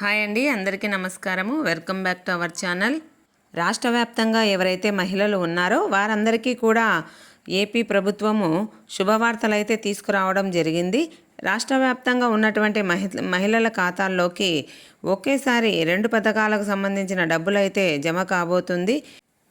Hi అండి, అందరికీ నమస్కారము. Welcome back to our channel. రాష్ట్ర వ్యాప్తంగా ఎవరైతే మహిళలు ఉన్నారో వారందరికీ కూడా ఏపీ ప్రభుత్వము శుభవార్తలు అయితే తీసుకురావడం జరిగింది. రాష్ట్ర వ్యాప్తంగా ఉన్నటువంటి మహిళల ఖాతాల్లోకి ఒకేసారి 2 పథకాలకు సంబంధించిన డబ్బులైతే జమ కాబోతుంది.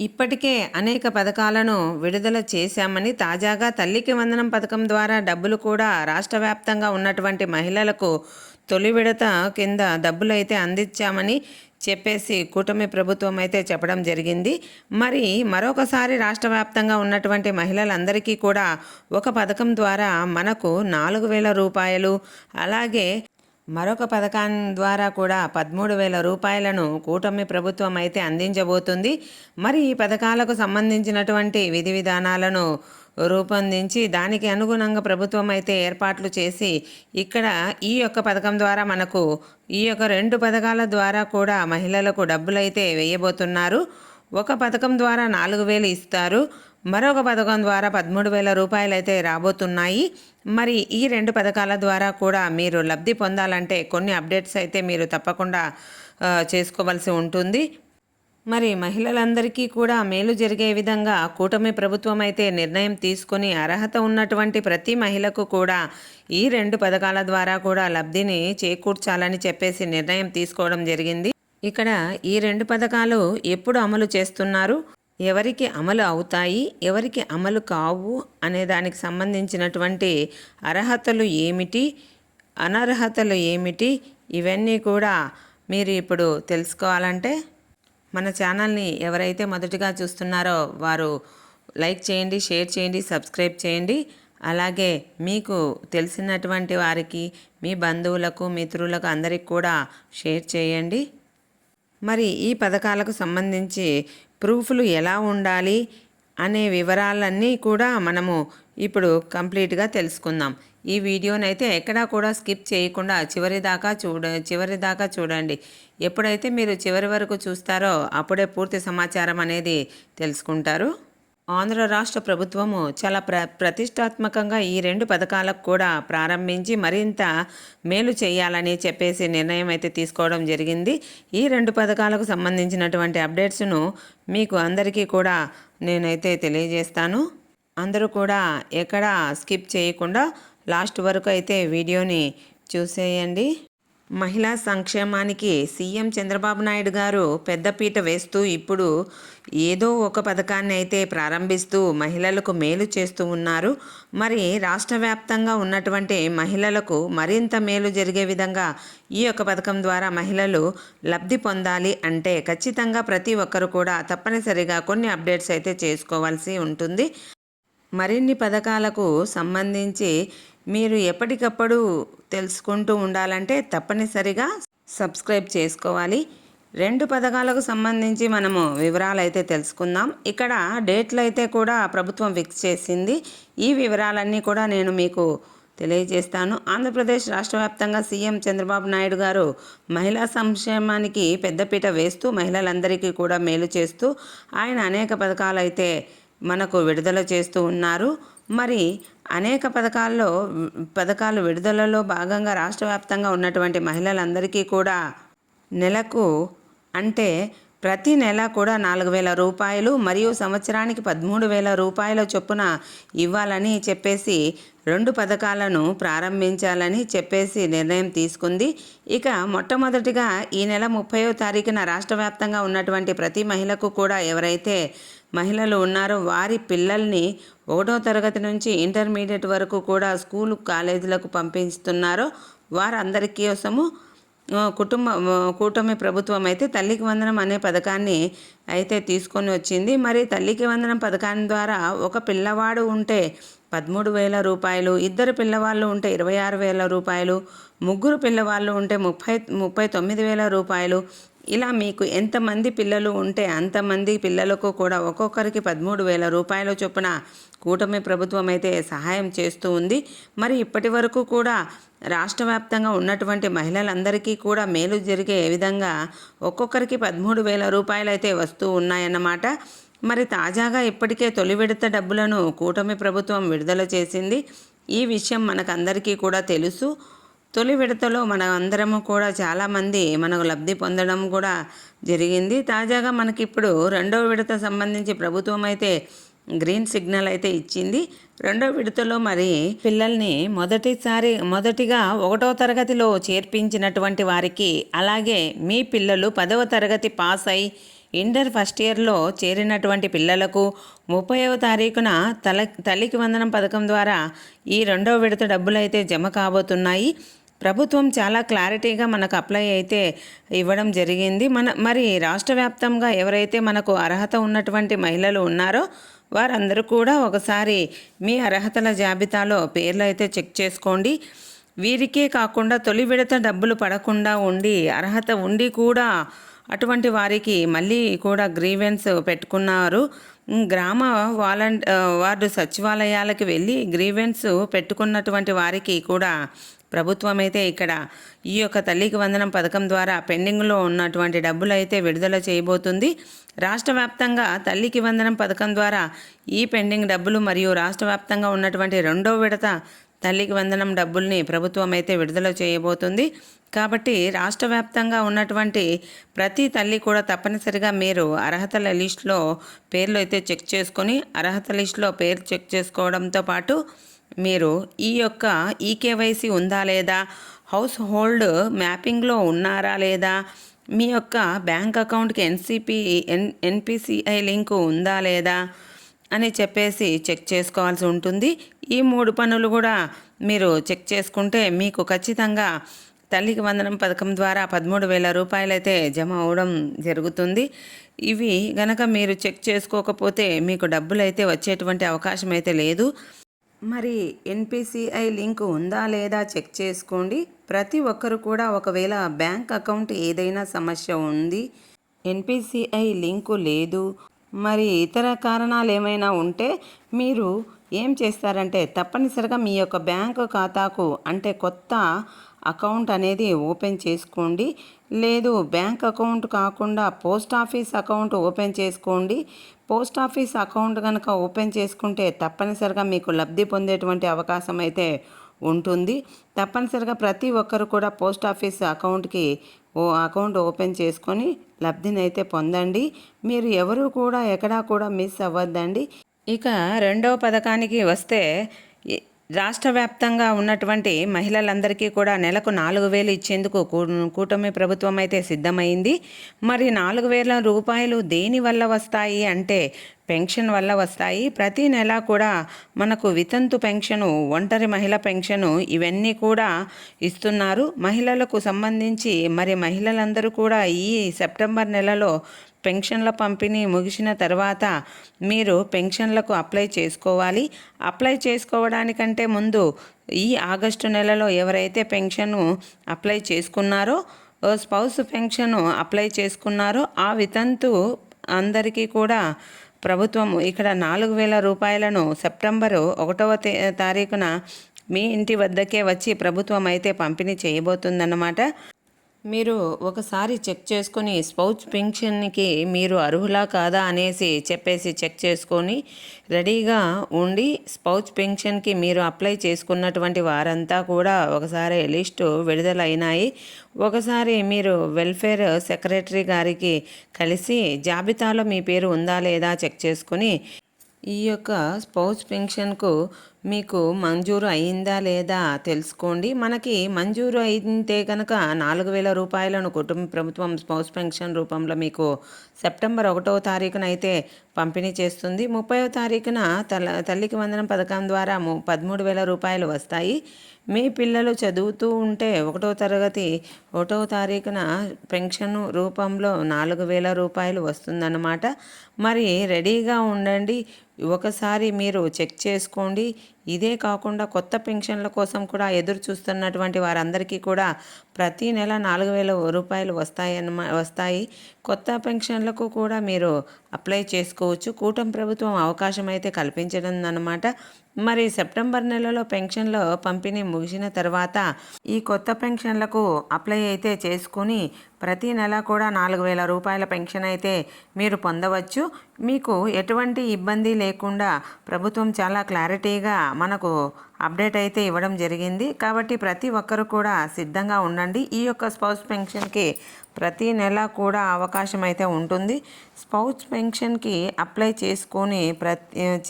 ఇప్పటికే అనేక పథకాలను విడుదల చేశామని, తాజాగా తల్లికి వందనం పథకం ద్వారా డబ్బులు కూడా రాష్ట్ర వ్యాప్తంగా ఉన్నటువంటి మహిళలకు తొలి విడత కింద డబ్బులైతే అందించామని చెప్పేసి కూటమి ప్రభుత్వం అయితే చెప్పడం జరిగింది. మరి మరొకసారి రాష్ట్ర వ్యాప్తంగా ఉన్నటువంటి మహిళలందరికీ కూడా ఒక పథకం ద్వారా మనకు 4,000 రూపాయలు, అలాగే మరొక పథకం ద్వారా కూడా 13,000 రూపాయలను కూటమి ప్రభుత్వం అయితే అందించబోతుంది. మరి ఈ పథకాలకు సంబంధించినటువంటి విధి విధానాలను రూపొందించి దానికి అనుగుణంగా ప్రభుత్వం అయితే ఏర్పాట్లు చేసి ఇక్కడ ఈ యొక్క పథకం ద్వారా మనకు ఈ యొక్క 2 పథకాల ద్వారా కూడా మహిళలకు డబ్బులైతే వేయబోతున్నారు. ఒక పథకం ద్వారా 4,000 ఇస్తారు, మరొక పథకం ద్వారా 13,000 రూపాయలు అయితే రాబోతున్నాయి. మరి ఈ 2 పథకాల ద్వారా కూడా మీరు లబ్ధి పొందాలంటే కొన్ని అప్డేట్స్ అయితే మీరు తప్పకుండా చేసుకోవాల్సి ఉంటుంది. మరి మహిళలందరికీ కూడా మేలు జరిగే విధంగా కూటమి ప్రభుత్వం అయితే నిర్ణయం తీసుకొని అర్హత ఉన్నటువంటి ప్రతి మహిళకు కూడా ఈ 2 పథకాల ద్వారా కూడా లబ్ధిని చేకూర్చాలని చెప్పేసి నిర్ణయం తీసుకోవడం జరిగింది. ఇక్కడ ఈ 2 పథకాలు ఎప్పుడు అమలు చేస్తున్నారు, ఎవరికి అమలు అవుతాయి, ఎవరికి అమలు కావు అనే దానికి సంబంధించినటువంటి అర్హతలు ఏమిటి, అనర్హతలు ఏమిటి, ఇవన్నీ కూడా మీరు ఇప్పుడు తెలుసుకోవాలంటే మన ఛానల్ని ఎవరైతే మొదటిగా చూస్తున్నారో వారు లైక్ చేయండి, షేర్ చేయండి, సబ్స్క్రైబ్ చేయండి. అలాగే మీకు తెలిసినటువంటి వారికి, మీ బంధువులకు, మిత్రులకు అందరికి కూడా షేర్ చేయండి. మరి ఈ పథకాలకు సంబంధించి ప్రూఫ్లు ఎలా ఉండాలి అనే వివరాలన్నీ కూడా మనము ఇప్పుడు కంప్లీట్గా తెలుసుకుందాం. ఈ వీడియోనైతే ఎక్కడా కూడా స్కిప్ చేయకుండా చివరి దాకా చూడండి. ఎప్పుడైతే మీరు చివరి వరకు చూస్తారో అప్పుడే పూర్తి సమాచారం అనేది తెలుసుకుంటారు. ఆంధ్ర రాష్ట్ర ప్రభుత్వము చాలా ప్రతిష్టాత్మకంగా ఈ 2 పథకాలకు కూడా ప్రారంభించి మరింత మేలు చేయాలని చెప్పేసి నిర్ణయం అయితే తీసుకోవడం జరిగింది. ఈ 2 పథకాలకు సంబంధించినటువంటి అప్డేట్స్ను మీకు అందరికీ కూడా నేనైతే తెలియజేస్తాను. అందరూ కూడా ఎక్కడా స్కిప్ చేయకుండా లాస్ట్ వరకు అయితే వీడియోని చూసేయండి. మహిళా సంక్షేమానికి సీఎం చంద్రబాబు నాయుడు గారు పెద్దపీట వేస్తూ ఇప్పుడు ఏదో ఒక పథకాన్ని అయితే ప్రారంభిస్తూ మహిళలకు మేలు చేస్తూ ఉన్నారు. మరి రాష్ట్ర వ్యాప్తంగా ఉన్నటువంటి మహిళలకు మరింత మేలు జరిగే విధంగా ఈ యొక్క పథకం ద్వారా మహిళలు లబ్ధి పొందాలి అంటే ఖచ్చితంగా ప్రతి ఒక్కరు కూడా తప్పనిసరిగా కొన్ని అప్డేట్స్ అయితే చేసుకోవాల్సి ఉంటుంది. మరిన్ని పథకాలకు సంబంధించి మీరు ఎప్పటికప్పుడు తెలుసుకుంటూ ఉండాలంటే తప్పనిసరిగా సబ్స్క్రైబ్ చేసుకోవాలి. 2 పథకాలకు సంబంధించి మనము వివరాలు అయితే తెలుసుకుందాం. ఇక్కడ డేట్లు అయితే కూడా ప్రభుత్వం ఫిక్స్ చేసింది. ఈ వివరాలన్నీ కూడా నేను మీకు తెలియజేస్తాను. ఆంధ్రప్రదేశ్ రాష్ట్ర వ్యాప్తంగా సీఎం చంద్రబాబు నాయుడు గారు మహిళా సంక్షేమానికి పెద్దపీట వేస్తూ మహిళలందరికీ కూడా మేలు చేస్తూ ఆయన అనేక పథకాలు అయితే మనకు విడుదల చేస్తూ ఉన్నారు. మరి అనేక పథకాలు విడుదలలో భాగంగా రాష్ట్ర వ్యాప్తంగా ఉన్నటువంటి మహిళలందరికీ కూడా నెలకు అంటే ప్రతి నెల కూడా 4,000 రూపాయలు మరియు సంవత్సరానికి 13,000 రూపాయల చొప్పున ఇవ్వాలని చెప్పేసి 2 పథకాలను ప్రారంభించాలని చెప్పేసి నిర్ణయం తీసుకుంది. ఇక మొట్టమొదటిగా ఈ నెల 30వ తారీఖున రాష్ట్ర వ్యాప్తంగా ఉన్నటువంటి ప్రతి మహిళకు కూడా ఎవరైతే మహిళలు ఉన్నారో వారి పిల్లల్ని 1వ తరగతి నుంచి ఇంటర్మీడియట్ వరకు కూడా స్కూలు కాలేజీలకు పంపిస్తున్నారో వారందరి కోసము కూటమి ప్రభుత్వం అయితే తల్లికి వందనం అనే పథకాన్ని అయితే తీసుకొని వచ్చింది. మరి తల్లికి వందనం పథకాన్ని ద్వారా ఒక పిల్లవాడు ఉంటే 13,000 రూపాయలు, 2 పిల్లవాళ్ళు ఉంటే 26,000 రూపాయలు, 3 పిల్లవాళ్ళు ఉంటే 39,000 రూపాయలు, ఇలా మీకు ఎంతమంది పిల్లలు ఉంటే అంతమంది పిల్లలకు కూడా ఒక్కొక్కరికి 13,000 రూపాయల చొప్పున కూటమి ప్రభుత్వం అయితే సహాయం చేస్తూ ఉంది. మరి ఇప్పటి వరకు కూడా రాష్ట్ర వ్యాప్తంగా ఉన్నటువంటి మహిళలందరికీ కూడా మేలు జరిగే విధంగా ఒక్కొక్కరికి 13,000 రూపాయలు అయితే వస్తూ ఉన్నాయన్నమాట. మరి తాజాగా ఇప్పటికే తొలి విడత డబ్బులను కూటమి ప్రభుత్వం విడుదల చేసింది. ఈ విషయం మనకందరికీ కూడా తెలుసు. తొలి విడతలో మన అందరము కూడా చాలామంది మనకు లబ్ధి పొందడం కూడా జరిగింది. తాజాగా మనకి ఇప్పుడు రెండవ విడత సంబంధించి ప్రభుత్వం అయితే గ్రీన్ సిగ్నల్ అయితే ఇచ్చింది. రెండో విడతలో మరి పిల్లల్ని మొదటిగా 1వ తరగతిలో చేర్పించినటువంటి వారికి, అలాగే మీ పిల్లలు 10వ తరగతి పాస్ అయి ఇంటర్ ఫస్ట్ ఇయర్లో చేరినటువంటి పిల్లలకు 30వ తారీఖున తల్లికి వందనం పథకం ద్వారా ఈ రెండవ విడత డబ్బులు అయితే జమ కాబోతున్నాయి. ప్రభుత్వం చాలా క్లారిటీగా మనకు అప్లై అయితే ఇవ్వడం జరిగింది. మరి రాష్ట్ర వ్యాప్తంగా ఎవరైతే మనకు అర్హత ఉన్నటువంటి మహిళలు ఉన్నారో వారందరూ కూడా ఒకసారి మీ అర్హతల జాబితాలో పేర్లు అయితే చెక్ చేసుకోండి. వీరికే కాకుండా తొలి విడత డబ్బులు పడకుండా ఉండి అర్హత ఉండి కూడా అటువంటి వారికి మళ్ళీ కూడా గ్రీవెన్స్ పెట్టుకున్నారు. గ్రామ వార్డు సచివాలయాలకు వెళ్ళి గ్రీవెన్స్ పెట్టుకున్నటువంటి వారికి కూడా ప్రభుత్వం అయితే ఇక్కడ ఈ యొక్క తల్లికి వందనం పథకం ద్వారా పెండింగ్లో ఉన్నటువంటి డబ్బులు అయితే విడుదల చేయబోతుంది. రాష్ట్ర వ్యాప్తంగా తల్లికి వందనం పథకం ద్వారా ఈ పెండింగ్ డబ్బులు మరియు రాష్ట్ర వ్యాప్తంగా ఉన్నటువంటి రెండో విడత తల్లికి వందనం డబ్బుల్ని ప్రభుత్వం అయితే విడుదల చేయబోతుంది. కాబట్టి రాష్ట్ర వ్యాప్తంగా ఉన్నటువంటి ప్రతి తల్లి కూడా తప్పనిసరిగా మీరు అర్హతల లిస్టులో పేర్లు అయితే చెక్ చేసుకొని అర్హత లిస్టులో పేరు చెక్ చేసుకోవడంతో పాటు మీరు ఈ యొక్క ఈకేవైసీ ఉందా లేదా, హౌస్ హోల్డ్ మ్యాపింగ్లో ఉన్నారా లేదా, మీ యొక్క బ్యాంక్ అకౌంట్కి ఎన్పిసిఐ లింకు ఉందా లేదా అని చెప్పేసి చెక్ చేసుకోవాల్సి ఉంటుంది. ఈ 3 పనులు కూడా మీరు చెక్ చేసుకుంటే మీకు ఖచ్చితంగా తల్లికి వందనం పథకం ద్వారా 13,000 రూపాయలు అయితే జమ అవడం జరుగుతుంది. ఇవి గనక మీరు చెక్ చేసుకోకపోతే మీకు డబ్బులు అయితే వచ్చేటువంటి అవకాశం అయితే లేదు. మరి ఎన్పిసిఐ లింక్ ఉందా లేదా చెక్ చేసుకోండి. ప్రతి ఒక్కరు కూడా ఒకవేళ బ్యాంక్ అకౌంట్ ఏదైనా సమస్య ఉంది, ఎన్పిసిఐ లింకు లేదు, మరి ఇతర కారణాలు ఏమైనా ఉంటే మీరు ఏం చేస్తారంటే తప్పనిసరిగా మీ యొక్క బ్యాంకు ఖాతాకు అంటే కొత్త అకౌంట్ అనేది ఓపెన్ చేసుకోండి. లేదు బ్యాంక్ అకౌంట్ కాకుండా పోస్ట్ ఆఫీస్ అకౌంట్ ఓపెన్ చేసుకోండి. పోస్ట్ ఆఫీస్ అకౌంట్ కనుక ఓపెన్ చేసుకుంటే తప్పనిసరిగా మీకు లబ్ధి పొందేటువంటి అవకాశం అయితే ఉంటుంది. తప్పనిసరిగా ప్రతి ఒక్కరు కూడా పోస్ట్ ఆఫీస్ అకౌంట్కి అకౌంట్ ఓపెన్ చేసుకొని లబ్ధిని అయితే పొందండి. మీరు ఎవరు కూడా ఎక్కడా కూడా మిస్ అవ్వద్దండి. ఇక రెండవ పథకానికి వస్తే రాష్ట్ర వ్యాప్తంగా ఉన్నటువంటి మహిళలందరికీ కూడా నెలకు 4,000 ఇచ్చేందుకు కూటమి ప్రభుత్వం అయితే సిద్ధమైంది. మరి 4,000 రూపాయలు దేని వల్ల వస్తాయి అంటే పెన్షన్ వల్ల వస్తాయి. ప్రతి నెల కూడా మనకు వితంతు పెన్షను, ఒంటరి మహిళ పెన్షను ఇవన్నీ కూడా ఇస్తున్నారు. మహిళలకు సంబంధించి మరి మహిళలందరూ కూడా ఈ సెప్టెంబర్ నెలలో పెన్షన్ల పంపిణీ ముగిసిన తర్వాత మీరు పెన్షన్లకు అప్లై చేసుకోవాలి. అప్లై చేసుకోవడానికంటే ముందు ఈ ఆగస్టు నెలలో ఎవరైతే పెన్షను అప్లై చేసుకున్నారో, స్పౌస్ పెన్షను అప్లై చేసుకున్నారో ఆ వితంతు అందరికీ కూడా ప్రభుత్వం ఇక్కడ 4,000 రూపాయలను సెప్టెంబరు 1వ తారీఖున మీ ఇంటి వద్దకే వచ్చి ప్రభుత్వం అయితే పంపిణీ చేయబోతుందన్నమాట. మీరు ఒకసారి చెక్ చేసుకొని స్పౌస్ పెన్షన్కి మీరు అర్హులా కాదా అనేసి చెక్ చేసుకొని రెడీగా ఉండి స్పౌస్ పెన్షన్కి మీరు అప్లై చేసుకున్నటువంటి వారంతా కూడా ఒకసారి లిస్టు విడుదలైనాయి. ఒకసారి మీరు వెల్ఫేర్ సెక్రటరీ గారికి కలిసి జాబితాలో మీ పేరు ఉందా లేదా చెక్ చేసుకొని ఈ యొక్క స్పౌస్ పెన్షన్కు మీకు మంజూరు అయిందా లేదా తెలుసుకోండి. మనకి మంజూరు అయితే కనుక 4,000 రూపాయలను కుటుంబ ప్రభుత్వం స్పౌస్ పెన్షన్ రూపంలో మీకు సెప్టెంబర్ 1వ తారీఖున అయితే పంపిణీ చేస్తుంది. 30వ తారీఖున తల్లికి వందనం పథకం ద్వారా 13,000 రూపాయలు వస్తాయి. మీ పిల్లలు చదువుతూ ఉంటే 1వ తరగతి 1వ తారీఖున పెన్షన్ రూపంలో 4,000 రూపాయలు వస్తుందన్నమాట. మరి రెడీగా ఉండండి. ఒకసారి మీరు చెక్ చేసుకోండి. ఇదే కాకుండా కొత్త పెన్షన్ల కోసం కూడా ఎదురు చూస్తున్నటువంటి వారందరికీ కూడా ప్రతి నెల 4,000 రూపాయలు వస్తాయి. కొత్త పెన్షన్లకు కూడా మీరు అప్లై చేసుకోవచ్చు. కూటమి ప్రభుత్వం అవకాశం అయితే కల్పించడం అన్నమాట. మరి సెప్టెంబర్ నెలలో పెన్షన్ల పంపిణీ ముగిసిన తర్వాత ఈ కొత్త పెన్షన్లకు అప్లై అయితే చేసుకుని ప్రతి నెల కూడా 4,000 రూపాయల పెన్షన్ అయితే మీరు పొందవచ్చు. మీకు ఎటువంటి ఇబ్బంది లేకుండా ప్రభుత్వం చాలా క్లారిటీగా మనకు అప్డేట్ అయితే ఇవ్వడం జరిగింది. కాబట్టి ప్రతి ఒక్కరు కూడా సిద్ధంగా ఉండండి. ఈ యొక్క స్పౌస్ పెన్షన్కి ప్రతి నెల కూడా అవకాశం అయితే ఉంటుంది. స్పౌస్ పెన్షన్కి అప్లై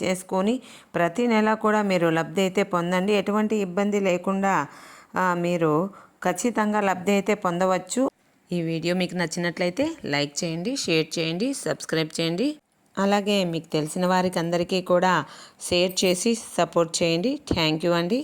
చేసుకొని ప్రతి నెల కూడా మీరు లబ్ధి అయితే పొందండి. ఎటువంటి ఇబ్బంది లేకుండా మీరు ఖచ్చితంగా లబ్ధి అయితే పొందవచ్చు. ఈ వీడియో మీకు నచ్చినట్లయితే లైక్ చేయండి, షేర్ చేయండి, సబ్స్క్రైబ్ చేయండి. అలాగే మీకు తెలిసిన వారికి అందరికీ కూడా షేర్ చేసి సపోర్ట్ చేయండి. థ్యాంక్ యూ అండి.